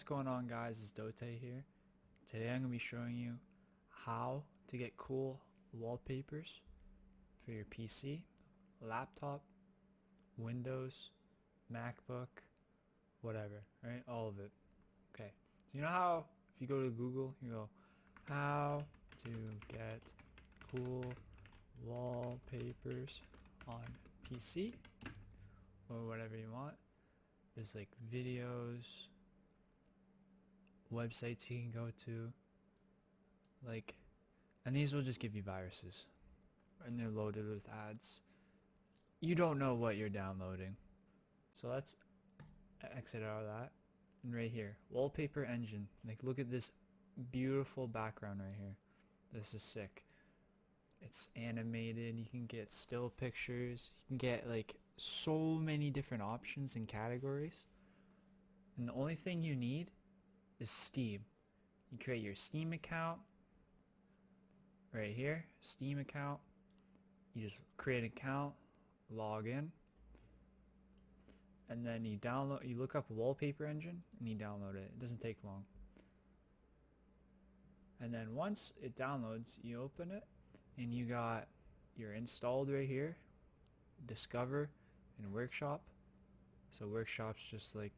going on, guys? It's Dote here. Today I'm going to be showing you how to get cool wallpapers for your PC, laptop, Windows, MacBook, whatever, right? All of it. Okay. So you know how if you go to Google, you go, how to get cool wallpapers on PC or whatever you want. There's like videos, websites you can go to, like, and these will just give you viruses and they're loaded with ads. You don't know what you're downloading. So let's exit out of that. And right here, Wallpaper Engine. Like, look at this beautiful background right here. This is sick. It's animated. You can get still pictures. You can get like so many different options and categories. And the only thing you need is Steam. You create your Steam account right here, Steam account. You just create an account, log in, and then you look up Wallpaper Engine and you download it. It doesn't take long. And then once it downloads, you open it and you got your installed right here, Discover and Workshop. So Workshop's just like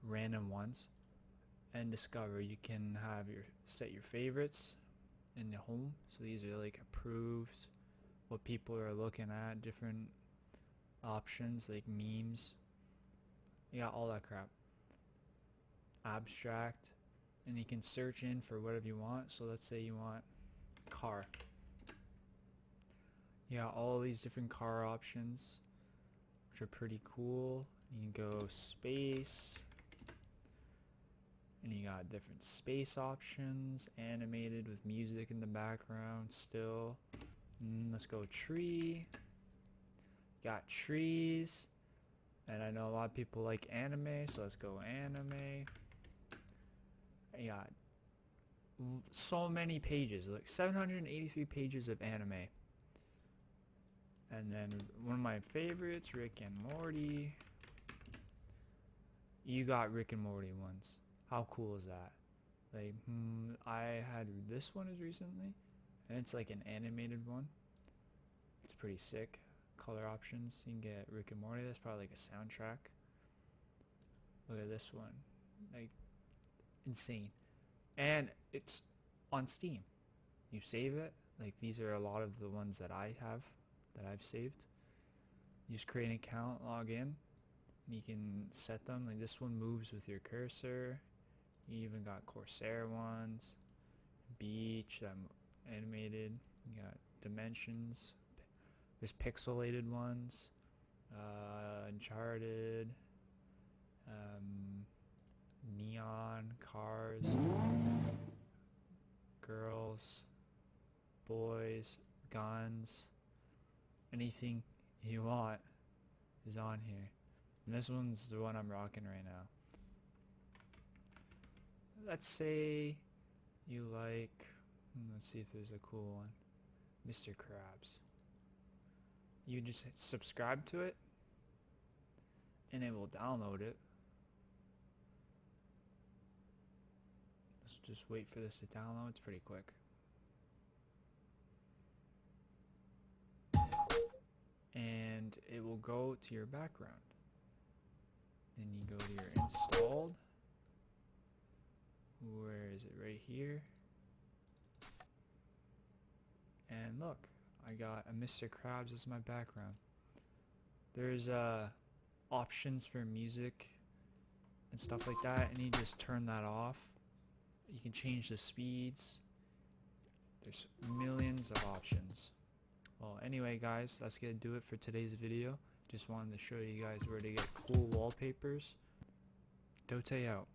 random ones, and Discover you can have set your favorites in the home. So these are like approved, what people are looking at, different options like memes. You got all that crap. Abstract, and you can search in for whatever you want. So let's say you want car. You got all these different car options, which are pretty cool. You can go space, and you got different space options, animated with music in the background still. Let's go tree. Got trees, and I know a lot of people like anime, so let's go anime. You got so many pages, like 783 pages of anime. And then one of my favorites, Rick and Morty. You got Rick and Morty ones. How cool is that? Like, I had this one as recently, and it's like an animated one. It's pretty sick. Color options. You can get Rick and Morty. That's probably like a soundtrack. Look at this one. Like, insane. And it's on Steam. You save it. Like, these are a lot of the ones that I have, that I've saved. You just create an account, log in, and you can set them. Like, this one moves with your cursor. You even got Corsair ones, beach, animated. You got dimensions. There's pixelated ones, Uncharted, neon, cars, girls, boys, guns, anything you want is on here. And this one's the one I'm rocking right now. Let's say you like, let's see if there's a cool one, Mr. Krabs. You just hit subscribe to it, and it will download it. Let's just wait for this to download. It's pretty quick. And it will go to your background. Then you go to your installed. Where is it? Right here. And look, I got a Mr. Krabs as my background. There's options for music and stuff like that, and you just turn that off. You can change the speeds. There's millions of options. Well, anyway, guys, that's gonna do it for today's video. Just wanted to show you guys where to get cool wallpapers. Dote out.